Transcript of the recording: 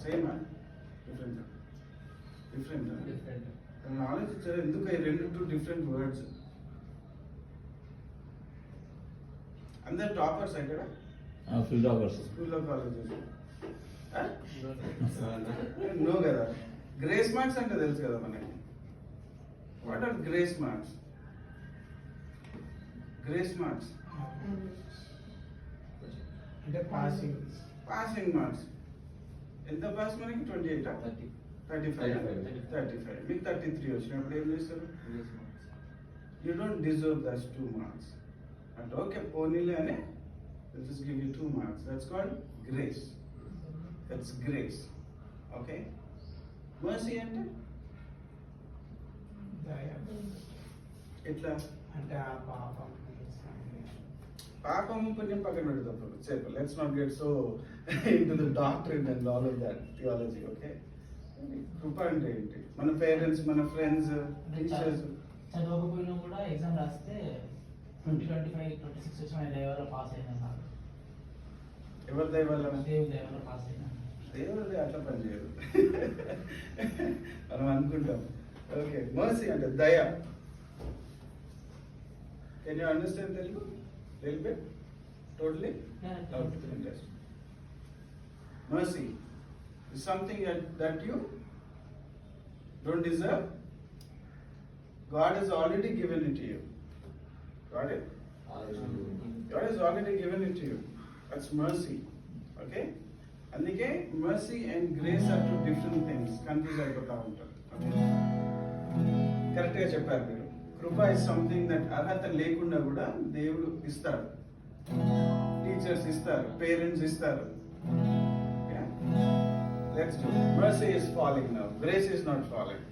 సేమా different different ఆలోచించారు ఎందుకు ఈ రెండు డిఫరెంట్ వర్డ్స్. అందరు టాపర్స్ ఇక్కడ ఫుల్ టాపర్స్ స్కూల్లో కాలేజెస్ నో కదా. గ్రేస్ మార్క్స్ అంటే తెలుసు కదా మనకి. What are grace marks? Grace marks అంటే పాసింగ్ పాసింగ్ మార్క్స్. ఎంత పాస్ మనకి 28 35 మీకు 33 వచ్చినప్పుడు ఏం చేస్తారు? You don't deserve this 2 marks అంటే ఓకే పోనీలే అని just give you 2 marks. That's called grace. That's grace. Okay. Mercy అంటే ఎట్లా అంటే ఆ పాపం పాపము పుణ్యం పక్కన పెడతాం చెప్పు. Let's not get so into the doctrine and all of that theology. Okay. కృప అంటే ఏంటి? మన పేరెంట్స్, మన ఫ్రెండ్స్, టీచర్స్ చదవకపోయినా కూడా ఎగ్జామ్ రాస్తే 2025 26 వచ్చిన దయవల్ల పాస్ అయినా. ఎవరి దయ వల్ల? దేవుని దయవల్ల పాస్ అయినా. దేవుడి అట్లా పని చేయదు. మనం అనుకుంటాం. ఓకే. మర్సీ అంటే దయ. Can you understand Telugu? Little bit? Totally? Yeah. Okay, interesting. Mercy is something that you don't deserve. God has already given it to you. Got it? God has already given it to you. That's mercy. Okay? అందుకే mercy and grace are two different things. Confuse అయిపోతా ఉంటారు. కరెక్ట్గా చెప్పారు మీరు. కృప is something that అర్హత లేకుండా కూడా దేవుడు ఇస్తాడు. టీచర్స్ ఇస్తారు, పేరెంట్స్ ఇస్తారు. Let's do. Mercy is following now. Grace is not following.